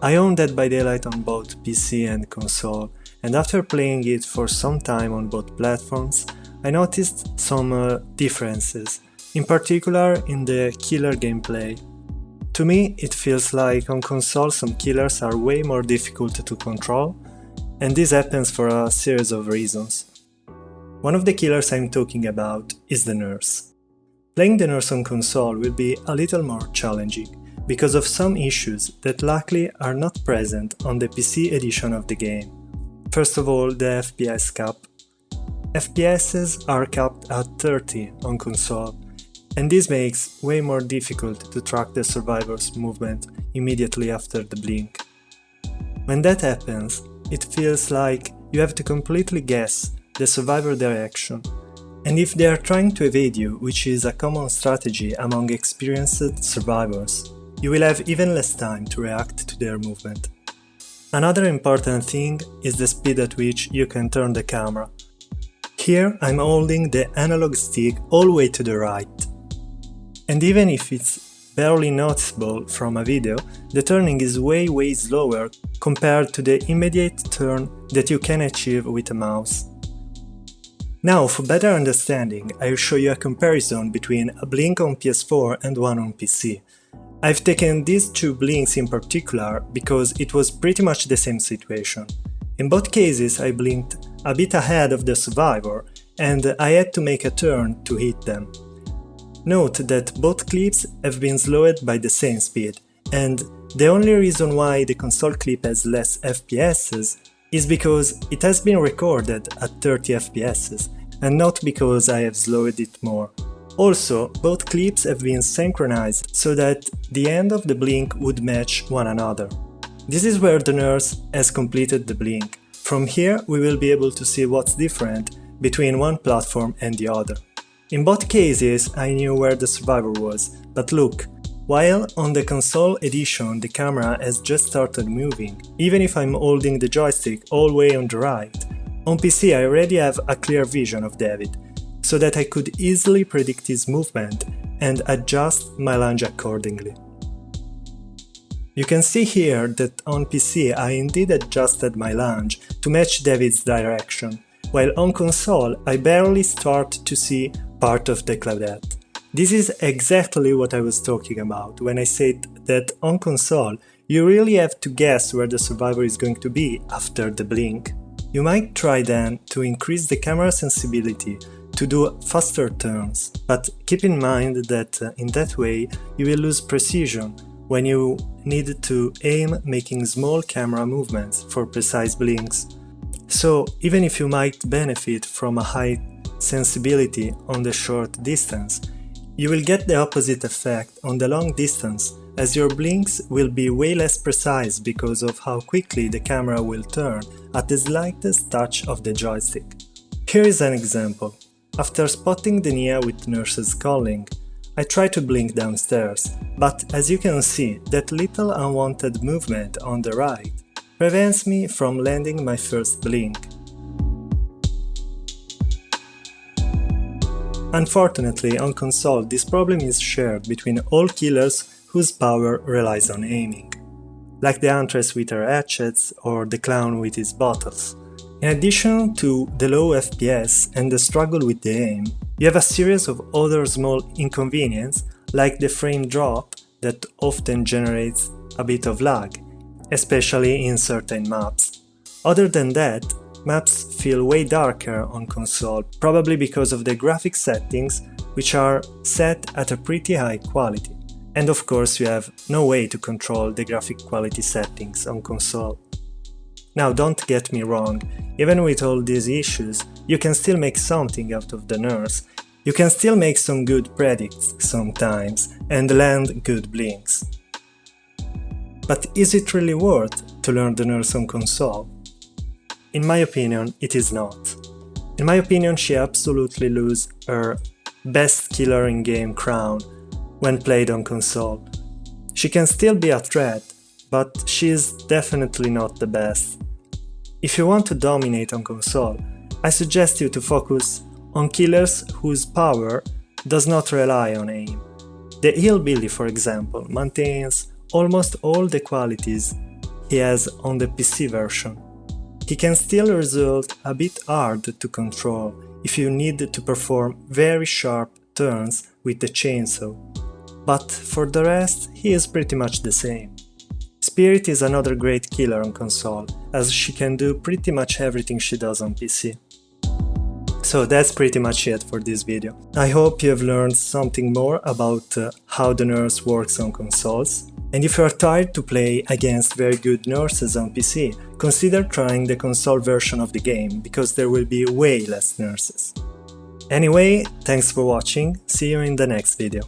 I own Dead by Daylight on both PC and console, and after playing it for some time on both platforms, I noticed some differences, in particular in the killer gameplay. To me, it feels like on console some killers are way more difficult to control, and this happens for a series of reasons. One of the killers I'm talking about is the nurse. Playing the nurse on console will be a little more challenging, because of some issues that luckily are not present on the PC edition of the game. First of all, the FPS cap. FPS'S are capped at 30 on console, and this makes way more difficult to track the survivor's movement immediately after the blink. When that happens, it feels like you have to completely guess the survivor direction, and if they are trying to evade you, which is a common strategy among experienced survivors, you will have even less time to react to their movement. Another important thing is the speed at which you can turn the camera. Here I'm holding the analog stick all the way to the right. And even if it's barely noticeable from a video, the turning is way slower compared to the immediate turn that you can achieve with a mouse. Now, for better understanding, I'll show you a comparison between a blink on PS4 and one on PC. I've taken these two blinks in particular because it was pretty much the same situation. In both cases I blinked a bit ahead of the survivor and I had to make a turn to hit them. Note that both clips have been slowed by the same speed, and the only reason why the console clip has less FPSs is because it has been recorded at 30 FPSs and not because I have slowed it more. Also, both clips have been synchronized so that the end of the blink would match one another. This is where the nurse has completed the blink. From here we will be able to see what's different between one platform and the other. In both cases I knew where the survivor was, but look, while on the console edition the camera has just started moving, even if I'm holding the joystick all the way on the right, on PC I already have a clear vision of David, so that I could easily predict his movement and adjust my lunge accordingly. You can see here that on PC I indeed adjusted my lunge to match David's direction, while on console I barely start to see part of the claudette. This is exactly what I was talking about when I said that on console you really have to guess where the survivor is going to be after the blink. You might try then to increase the camera sensibility to do faster turns, but keep in mind that in that way you will lose precision when you need to aim making small camera movements for precise blinks. So even if you might benefit from a high sensibility on the short distance, you will get the opposite effect on the long distance, as your blinks will be way less precise because of how quickly the camera will turn at the slightest touch of the joystick. Here is an example. After spotting the Nia with nurses calling, I try to blink downstairs, but as you can see, that little unwanted movement on the right prevents me from landing my first blink. Unfortunately, on console this problem is shared between all killers whose power relies on aiming, like the huntress with her hatchets or the clown with his bottles. In addition to the low FPS and the struggle with the aim, you have a series of other small inconveniences like the frame drop that often generates a bit of lag, especially in certain maps. Other than that, maps feel way darker on console, probably because of the graphic settings which are set at a pretty high quality. And of course you have no way to control the graphic quality settings on console. Now don't get me wrong, even with all these issues, you can still make something out of the nurse. You can still make some good predicts sometimes and land good blinks. But is it really worth to learn the nurse on console? In my opinion, it is not. In my opinion, she absolutely loses her best killer in-game crown when played on console. She can still be a threat, but she is definitely not the best. If you want to dominate on console, I suggest you to focus on killers whose power does not rely on aim. The Hillbilly, for example, maintains almost all the qualities he has on the PC version. He can still result a bit hard to control if you need to perform very sharp turns with the chainsaw, but for the rest he is pretty much the same. Spirit is another great killer on console, as she can do pretty much everything she does on PC. So that's pretty much it for this video. I hope you have learned something more about how the nurse works on consoles. And if you are tired to play against very good nurses on PC, consider trying the console version of the game, because there will be way less nurses. Anyway, thanks for watching, see you in the next video.